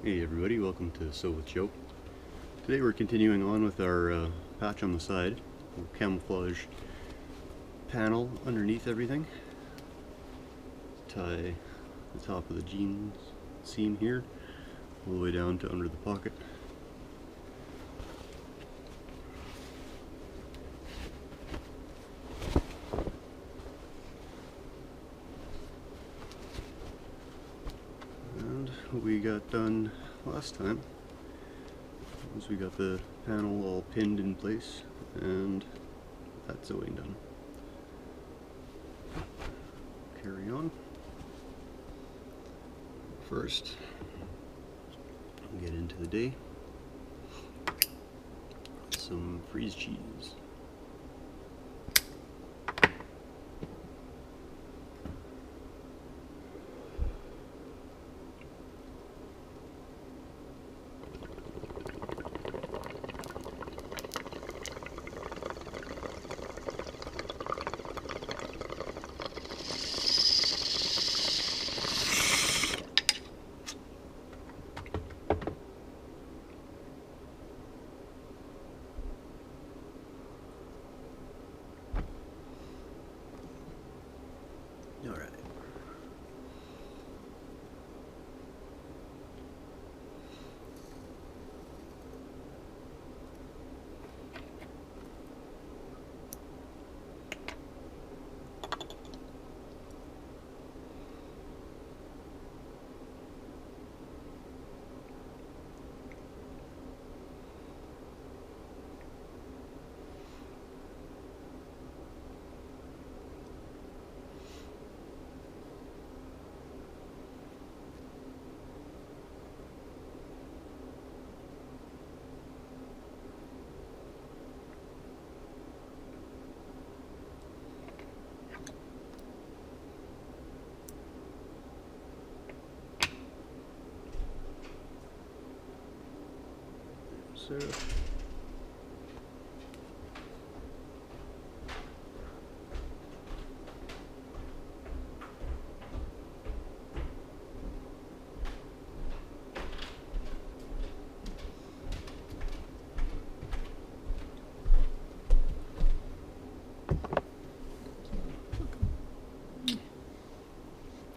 Hey everybody, welcome to Sew with Joe. Today we're continuing on with our patch on the side, a camouflage panel underneath everything. Tie the top of the jeans seam here all the way down to under the pocket. And what we got done last time was we got the panel all pinned in place and that sewing done. Carry on. First, get into the day. Some freeze cheese. All right. So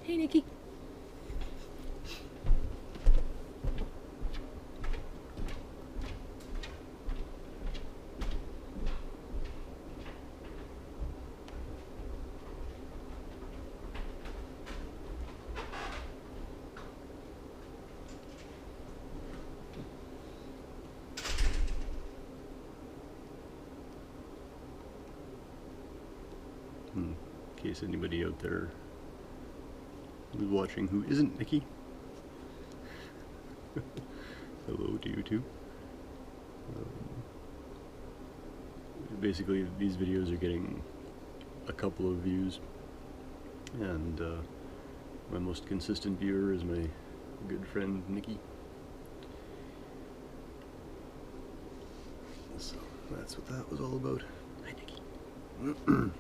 Hey, Nikki. in case anybody out there who's watching who isn't Nikki, hello to you too. Basically, these videos are getting a couple of views, and my most consistent viewer is my good friend Nikki. So that's what that was all about. Hi, Nikki.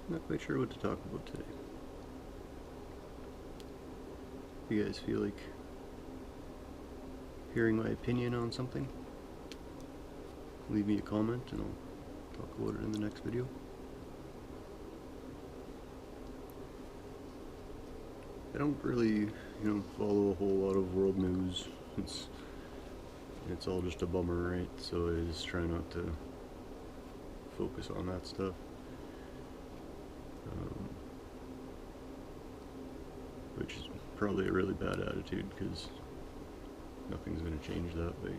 Not quite sure what to talk about today. If you guys feel like hearing my opinion on something, leave me a comment and I'll talk about it in the next video. I don't really, follow a whole lot of world news. It's all just a bummer, right? So I just try not to focus on that stuff. Which is probably a really bad attitude because nothing's going to change that way.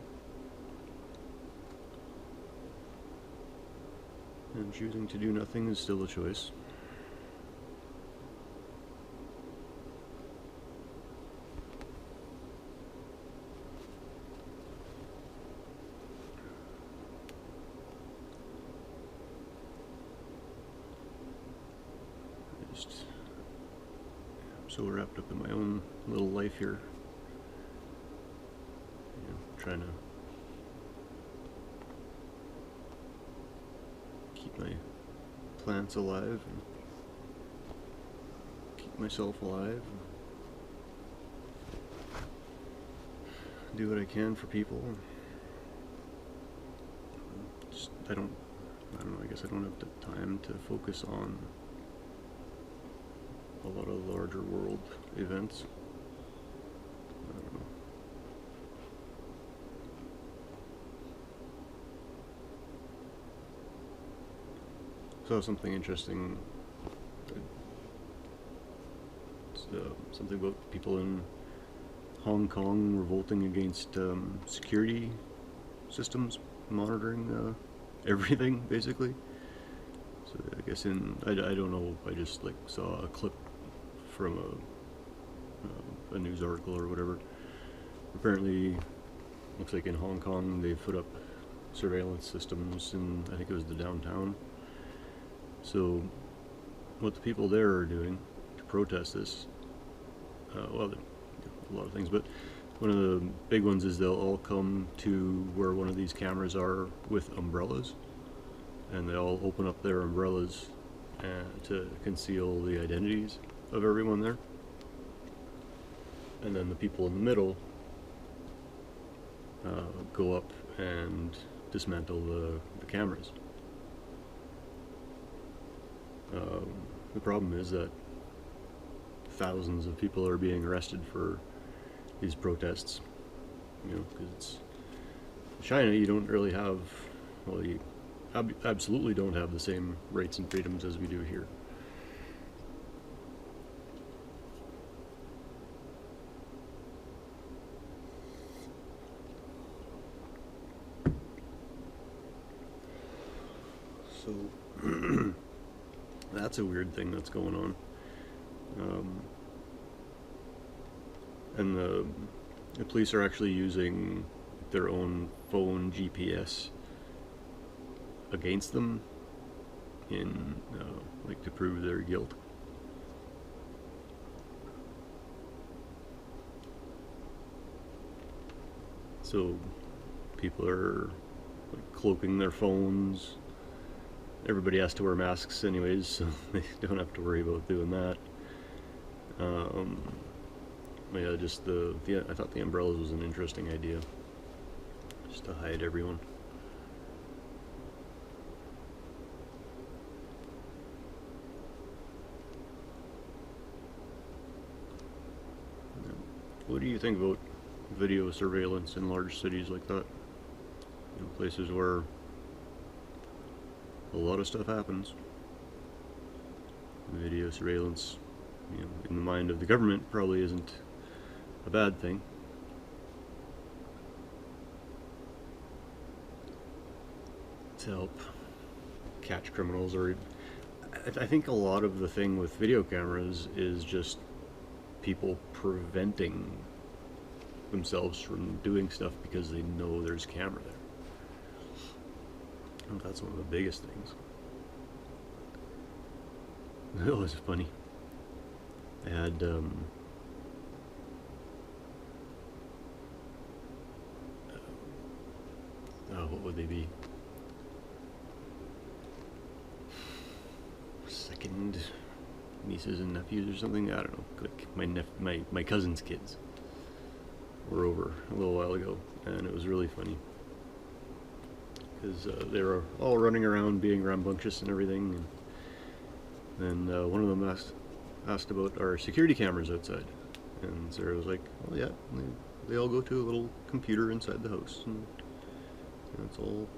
And choosing to do nothing is still a choice. so wrapped up in my own little life here. You know, trying to keep my plants alive and keep myself alive and do what I can for people. Just, I don't know, I guess I don't have the time to focus on a lot of larger world events. I don't know. Saw something interesting. It's, something about people in Hong Kong revolting against security systems monitoring everything, basically. So I guess I don't know. I just like saw a clip from a news article or whatever. Apparently, looks like in Hong Kong they've put up surveillance systems in, I think it was the downtown. So what the people there are doing to protest this, well, a lot of things, but one of the big ones is they'll all come to where one of these cameras are with umbrellas, and they all open up their umbrellas to conceal the identities of everyone there. And then the people in the middle go up and dismantle the cameras. The problem is that thousands of people are being arrested for these protests, you know, because it's China. You don't really have, well, you absolutely don't have the same rights and freedoms as we do here. So that's a weird thing that's going on. And the police are actually using their own phone GPS against them in like to prove their guilt. So people are like cloaking their phones. Everybody has to wear masks anyways, so they don't have to worry about doing that. Yeah, just I thought the umbrellas was an interesting idea, just to hide everyone. What do you think about video surveillance in large cities like that? You know, places where a lot of stuff happens. Video surveillance, you know, in the mind of the government probably isn't a bad thing. To help catch criminals, or I think a lot of the thing with video cameras is just people preventing themselves from doing stuff because they know there's a camera there. I think that's one of the biggest things. It was funny. I had what would they be? Second nieces and nephews or something. I don't know. Like my cousin's kids were over a little while ago, and it was really funny because they were all running around being rambunctious and everything. And then one of them asked about our security cameras outside, and Sarah was like, "Oh yeah, they all go to a little computer inside the house, and it's all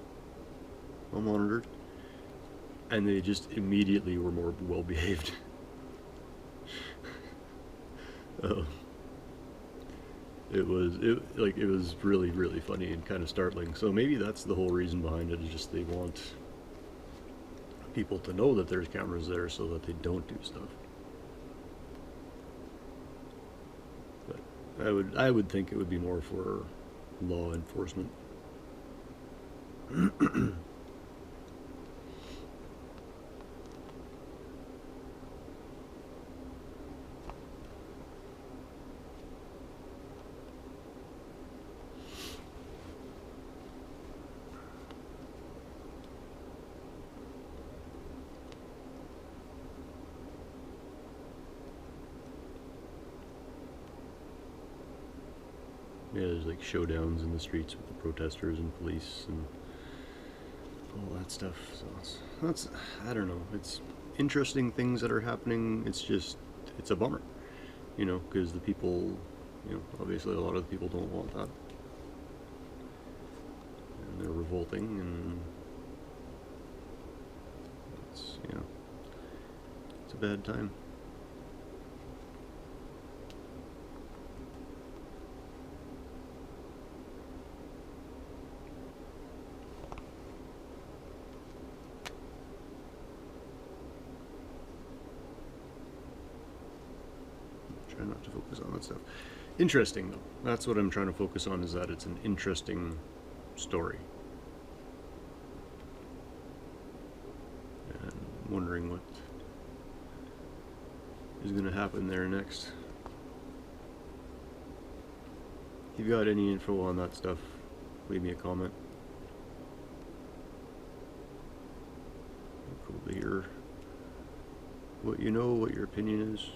monitored." And they just immediately were more well behaved. It was really, really funny and kind of startling. So maybe that's the whole reason behind it, is just they want people to know that there's cameras there so that they don't do stuff. But I would think it would be more for law enforcement. Yeah, there's like showdowns in the streets with the protesters and police and all that stuff. So that's I don't know. It's interesting things that are happening. It's a bummer, because the people, obviously a lot of the people don't want that, and they're revolting, and it's a bad time. Try not to focus on that stuff. Interesting though. That's what I'm trying to focus on, is that it's an interesting story. And I'm wondering what is going to happen there next. If you've got any info on that stuff, leave me a comment. Cool to hear what you know, what your opinion is.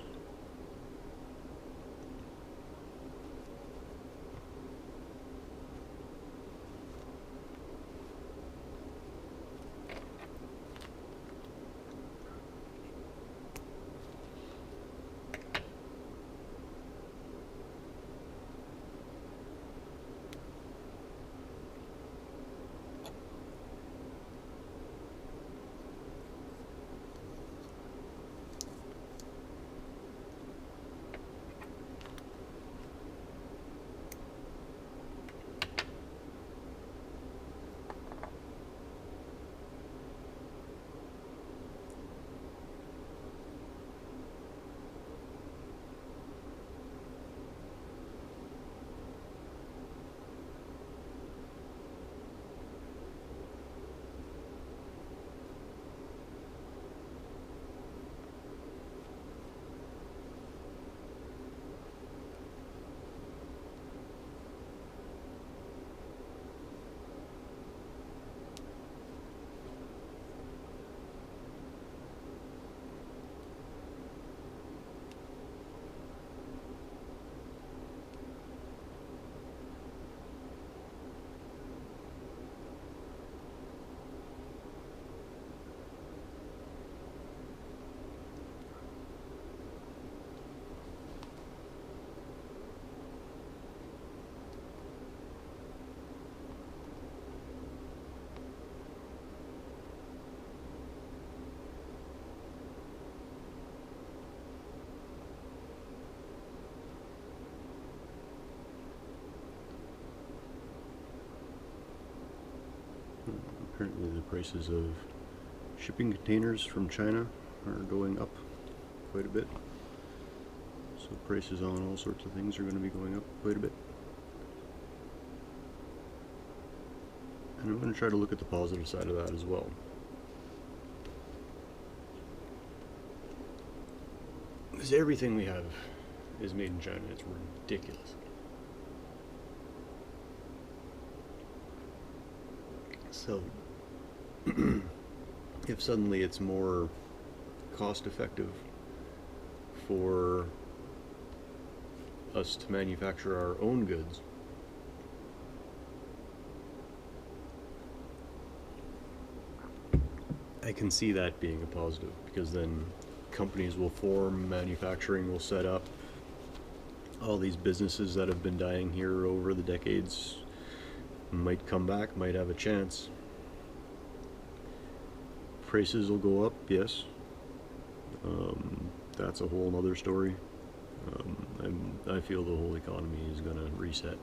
Apparently the prices of shipping containers from China are going up quite a bit. So prices on all sorts of things are going to be going up quite a bit. And I'm going to try to look at the positive side of that as well. Because everything we have is made in China. It's ridiculous. So, if suddenly it's more cost effective for us to manufacture our own goods, I can see that being a positive, because then companies will form, manufacturing will set up, all these businesses that have been dying here over the decades might come back, might have a chance. Prices will go up, yes. That's a whole other story. I feel the whole economy is going to reset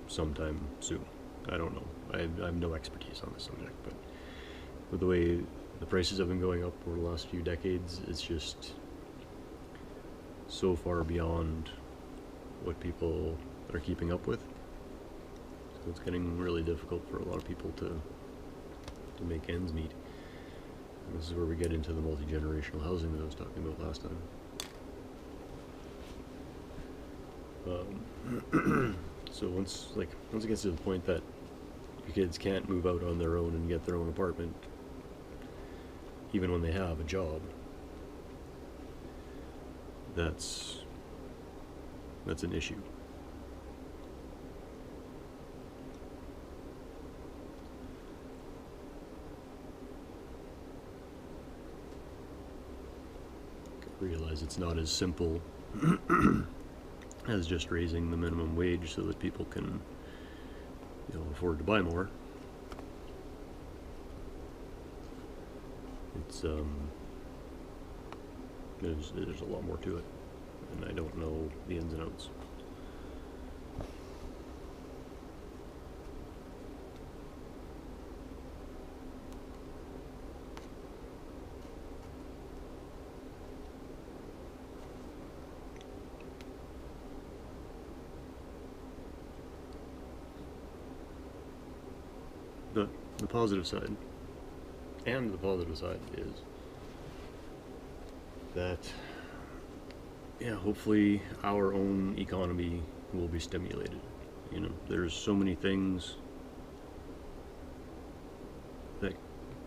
sometime soon. I don't know. I have no expertise on this subject, but with the way the prices have been going up over the last few decades, it's just so far beyond what people are keeping up with. So it's getting really difficult for a lot of people to make ends meet. And this is where we get into the multi-generational housing that I was talking about last time. So once it gets to the point that your kids can't move out on their own and get their own apartment, even when they have a job, that's an issue. realize it's not as simple as just raising the minimum wage so that people can, afford to buy more. It's there's a lot more to it, and I don't know the ins and outs. But the positive side, and the positive side is that, hopefully our own economy will be stimulated. There's so many things that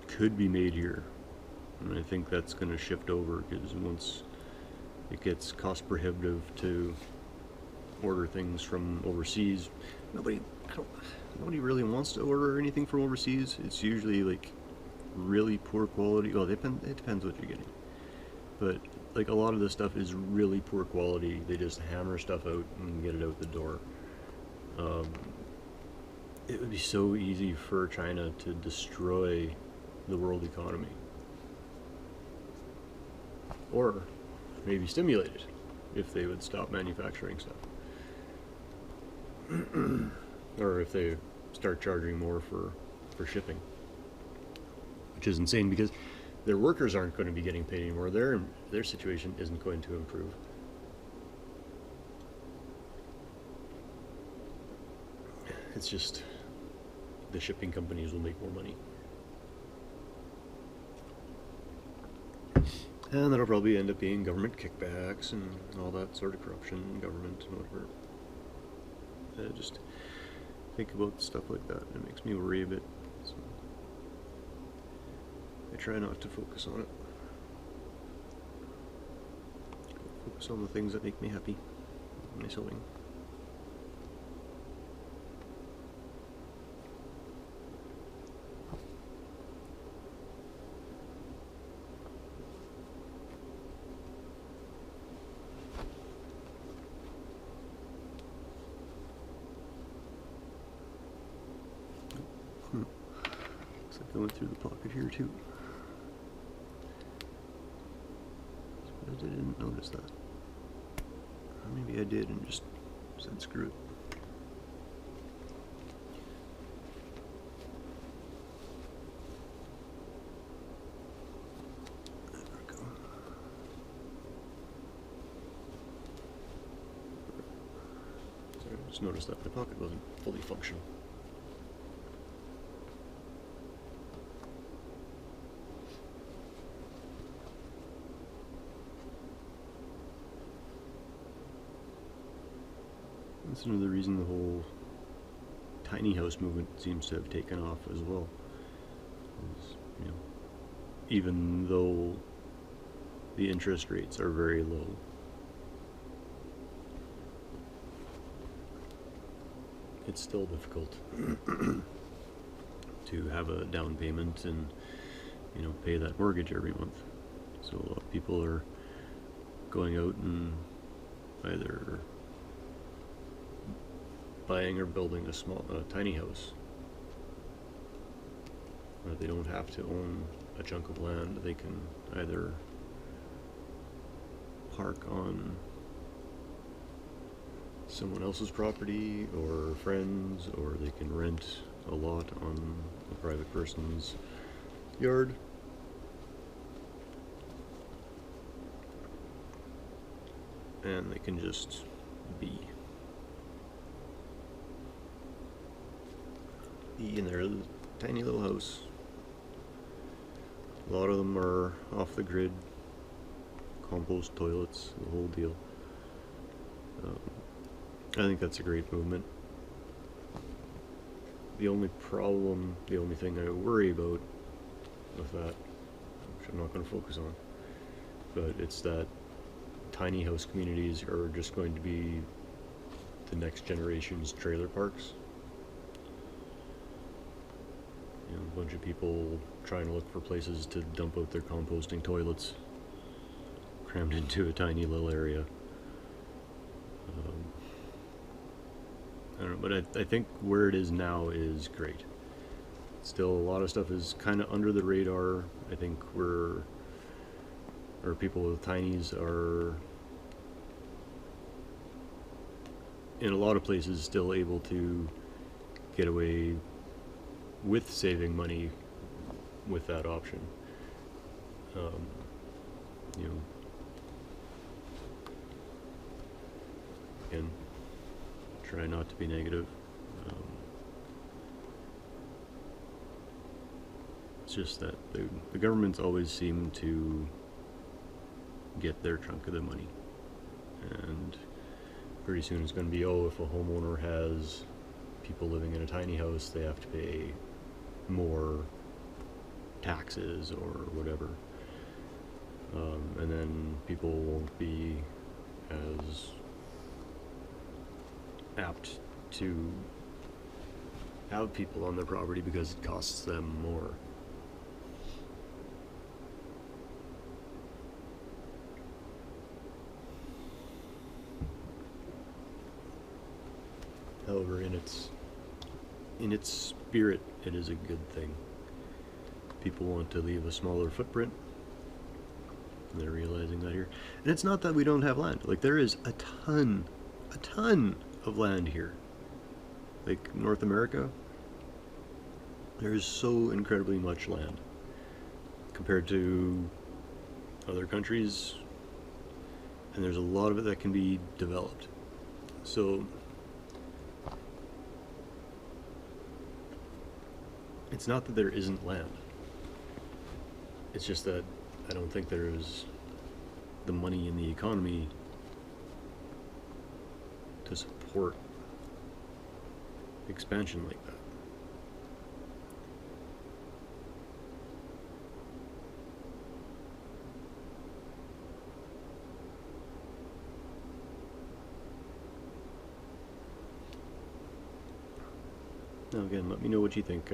could be made here, and I think that's going to shift over, because once it gets cost prohibitive to order things from overseas, nobody really wants to order anything from overseas. It's usually like really poor quality. Well, it depends what you're getting, but like a lot of this stuff is really poor quality. They just hammer stuff out and get it out the door. It would be so easy for China to destroy the world economy, or maybe stimulate it if they would stop manufacturing stuff. Or if they start charging more for shipping, which is insane, because their workers aren't going to be getting paid anymore. Their situation isn't going to improve. It's just the shipping companies will make more money, and that'll probably end up being government kickbacks and all that sort of corruption in government and whatever. Just think about stuff like that, and it makes me worry a bit. So I try not to focus on it. Focus on the things that make me happy. My sewing. Looks like I went through the pocket here too. I didn't notice that. Or maybe I did and just said screw it. There we go. Sorry, I just noticed that my pocket wasn't fully functional. That's another reason the whole tiny house movement seems to have taken off as well. Even though the interest rates are very low, it's still difficult to have a down payment and pay that mortgage every month. So a lot of people are going out and either buying or building a tiny house where they don't have to own a chunk of land. They can either park on someone else's property or friends, or they can rent a lot on a private person's yard. And they can just be in their tiny little house. A lot of them are off the grid, compost toilets, the whole deal. I think that's a great movement. The only thing I worry about with that, which I'm not going to focus on, but it's that tiny house communities are just going to be the next generation's trailer parks. A bunch of people trying to look for places to dump out their composting toilets, crammed into a tiny little area. I don't know, but I think where it is now is great. Still, a lot of stuff is kind of under the radar. I think or people with tinies are, in a lot of places, still able to get away with saving money with that option. You know, again, try not to be negative. It's just that the governments always seem to get their chunk of the money, and pretty soon it's going to be, oh, if a homeowner has people living in a tiny house, they have to pay more taxes or whatever, and then people won't be as apt to have people on their property because it costs them more. However, in its spirit, it is a good thing. People want to leave a smaller footprint. They're realizing that here. And it's not that we don't have land. Like, there is a ton of land here. Like, North America, there is so incredibly much land compared to other countries, and there's a lot of it that can be developed. So it's not that there isn't land. It's just that I don't think there's the money in the economy to support expansion like that. Now again, let me know what you think.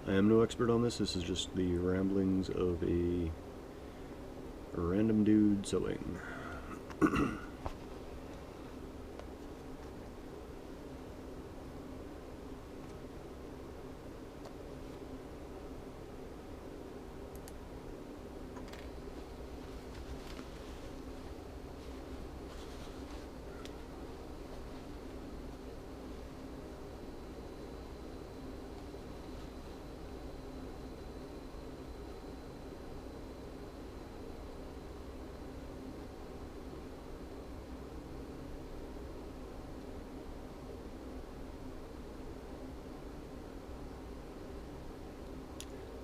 I am no expert on this. This is just the ramblings of a random dude sewing.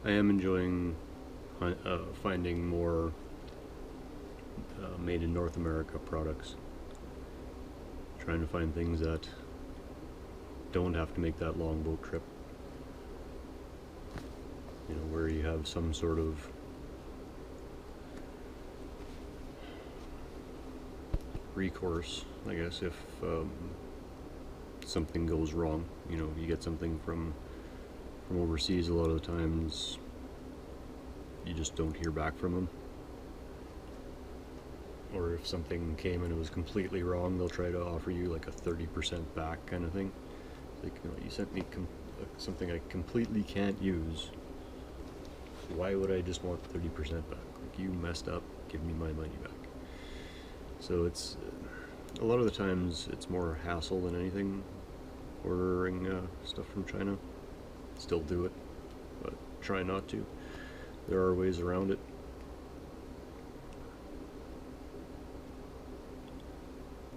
I am enjoying finding more made in North America products. Trying to find things that don't have to make that long boat trip. You know, where you have some sort of recourse, I guess, if something goes wrong. You know, you get something from overseas, a lot of the times you just don't hear back from them. Or if something came and it was completely wrong, they'll try to offer you like a 30% back kind of thing. Like, you know, you sent me something I completely can't use. Why would I just want 30% back? Like, you messed up, give me my money back. So it's a lot of the times it's more hassle than anything ordering stuff from China. Still do it, but try not to. There are ways around it.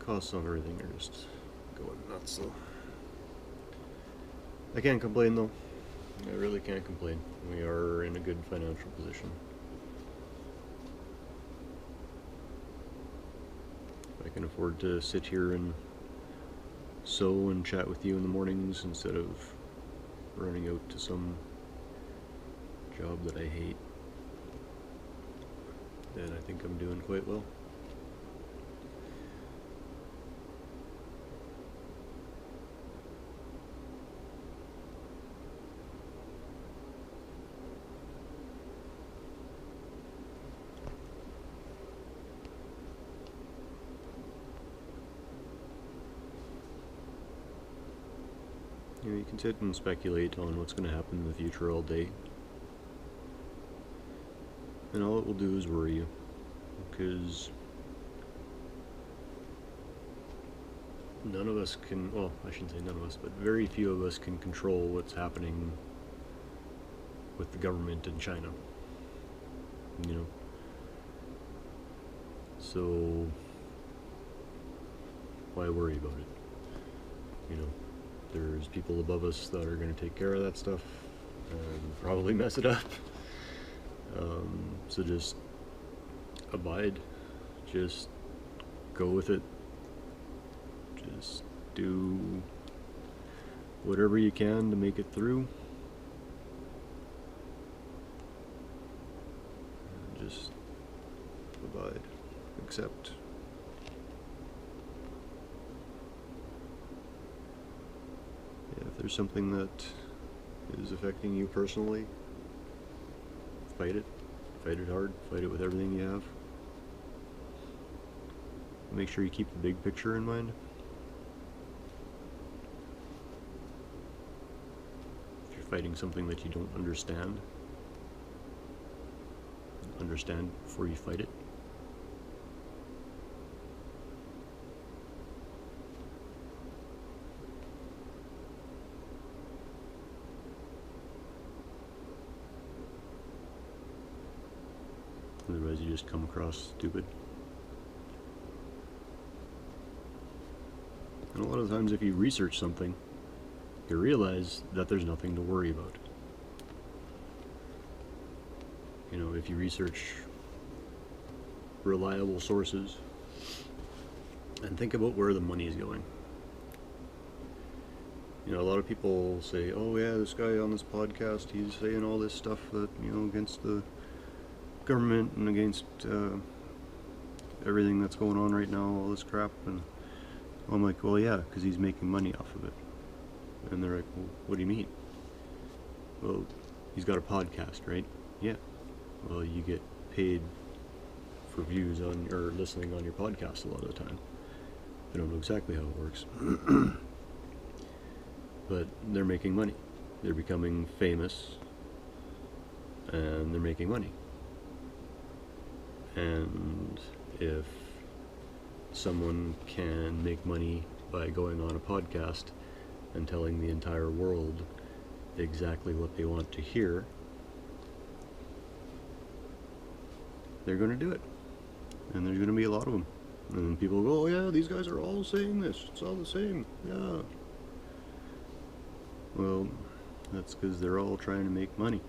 Costs on everything are just going nuts, though. I can't complain, though. I really can't complain. We are in a good financial position. I can afford to sit here and sew and chat with you in the mornings instead of running out to some job that I hate. And I think I'm doing quite well. You can sit and speculate on what's going to happen in the future all day. And all it will do is worry you. Because none of us can, well, I shouldn't say none of us, but very few of us can control what's happening with the government in China. You know? So, why worry about it? You know, there's people above us that are going to take care of that stuff and probably mess it up. So just abide. Just go with it. Just do whatever you can to make it through. And just abide. Accept. Yeah, if there's something that is affecting you personally, fight it. Fight it hard. Fight it with everything you have. Make sure you keep the big picture in mind. If you're fighting something that you don't understand before you fight it. Otherwise you just come across stupid. And a lot of times if you research something, you realize that there's nothing to worry about. You know, if you research reliable sources and think about where the money is going. You know, a lot of people say, oh yeah, this guy on this podcast, he's saying all this stuff that, you know, against the government and against everything that's going on right now, all this crap. And I'm like, well, yeah, because he's making money off of it. And they're like, well, what do you mean? Well, he's got a podcast, right? Yeah. Well, you get paid for views on or listening on your podcast a lot of the time. I don't know exactly how it works. But they're making money. They're becoming famous. And they're making money. And if someone can make money by going on a podcast and telling the entire world exactly what they want to hear, they're going to do it. And there's going to be a lot of them. And people go, oh yeah, these guys are all saying this. It's all the same. Yeah. Well, that's because they're all trying to make money.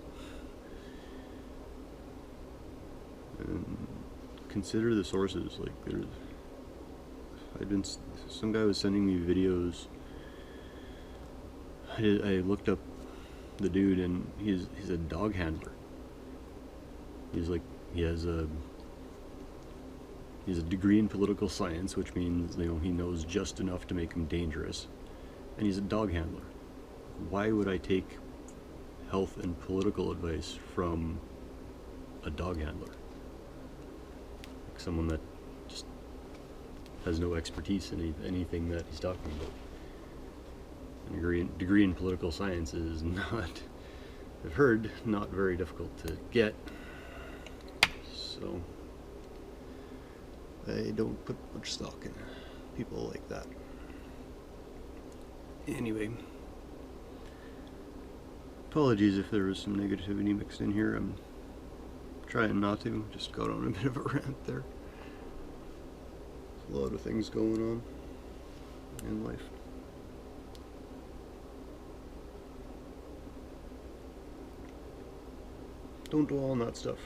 And consider the sources. Like, some guy was sending me videos. I looked up the dude, and he's a dog handler. He has a degree in political science, which means, you know, he knows just enough to make him dangerous. And he's a dog handler. Why would I take health and political advice from a dog handler? Like someone that just has no expertise in anything that he's talking about. A degree in political science is not, I've heard, not very difficult to get. So I don't put much stock in people like that. Anyway, apologies if there was some negativity mixed in here. I'm trying not to. Just got on a bit of a rant there. There's a lot of things going on in life. Don't dwell on that stuff.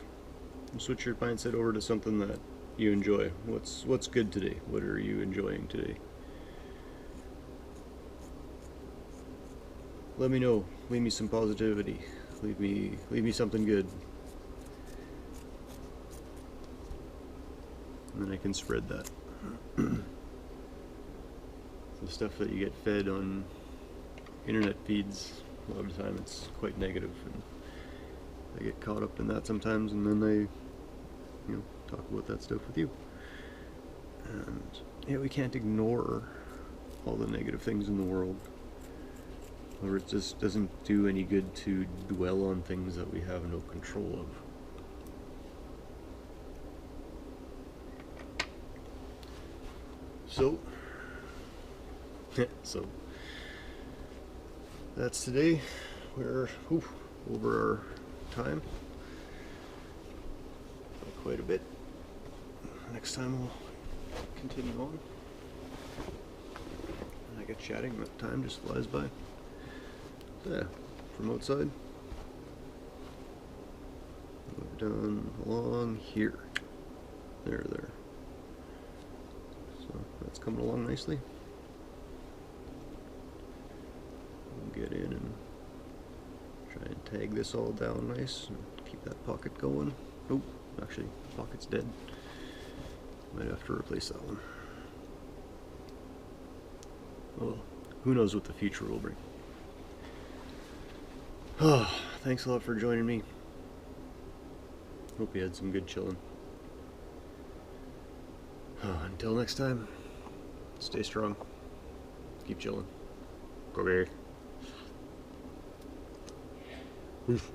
Switch your mindset over to something that you enjoy. What's good today? What are you enjoying today? Let me know. Leave me some positivity. Leave me something good. And then I can spread that. The stuff that you get fed on internet feeds, a lot of the time it's quite negative, and I get caught up in that sometimes, and then I, talk about that stuff with you. And yeah, we can't ignore all the negative things in the world. Or it just doesn't do any good to dwell on things that we have no control of. So, that's today. We're over our time by quite a bit. Next time we'll continue on. I get chatting, that time just flies by. Yeah, from outside, we've done along here. There. So that's coming along nicely. We'll get in and try and tag this all down nice and keep that pocket going. Oh, actually, pocket's dead. Might have to replace that one. Well, who knows what the future will bring. Oh, thanks a lot for joining me. Hope you had some good chillin'. Until next time, stay strong. Keep chillin'. Go, Gary. Oof.